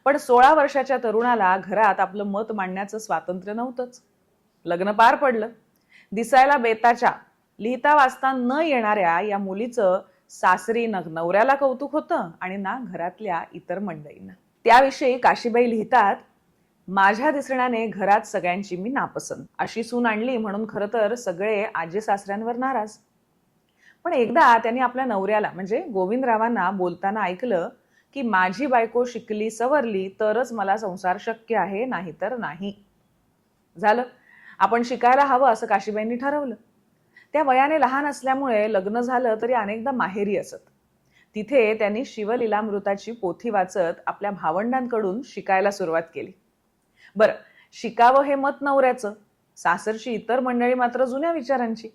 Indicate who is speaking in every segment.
Speaker 1: पण 16 वर्षाच्या तरुणाला घरात आपलं मत मांडण्याचं स्वातंत्र्य नव्हतंच. लग्न पार पडलं. दिसायला बेताच्या, लिहिता वाचता न येणाऱ्या या मुलीचं सासरी न नवऱ्याला कौतुक होतं आणि ना घरातल्या इतर मंडळींना. त्याविषयी काशीबाई लिहितात, माझ्या दिसण्याने घरात सगळ्यांची मी नापसंत. अशी सून आणली म्हणून खरं तर सगळे आजी सासऱ्यांवर नाराज. पण एकदा त्यांनी आपल्या नवऱ्याला म्हणजे गोविंदरावांना बोलताना ऐकलं की माझी बायको शिकली सवरली तरच मला संसार शक्य आहे, नाहीतर नाही. झालं, आपण शिकायला हवं असं काशीबाईंनी ठरवलं. त्या वयाने लहान असल्यामुळे लग्न झालं तरी अनेकदा माहेरी असत. तिथे त्यांनी शिवलीलामृताची पोथी वाचत आपल्या भावंडांकडून शिकायला सुरुवात केली. बरं, शिकावं हे मत नवऱ्याचं, सासरची इतर मंडळी मात्र जुन्या विचारांची.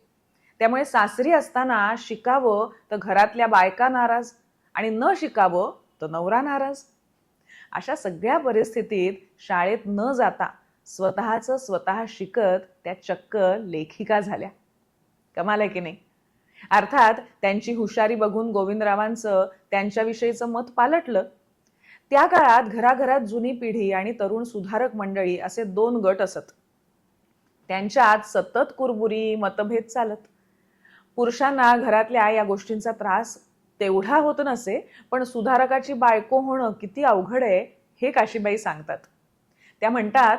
Speaker 1: त्यामुळे सासरी असताना शिकावं तर घरातल्या बायका नाराज आणि न शिकावं तर नवरा नाराज. अशा सगळ्या परिस्थितीत शाळेत न जाता स्वतःचं स्वतः शिकत त्या चक्क लेखिका झाल्या. कमाल आहे की नाही? अर्थात त्यांची हुशारी बघून गोविंदरावांचं त्यांच्याविषयीचं मत पालटलं. त्या काळात घराघरात जुनी पिढी आणि तरुण सुधारक मंडळी असे 2 गट असत. त्यांच्यात सतत कुरबुरी, मतभेद चालत. पुरुषांना घरातल्या या गोष्टींचा त्रास तेवढा होत नसे, पण सुधारकाची बायको होणं किती अवघड आहे हे काशीबाई सांगतात. त्या म्हणतात,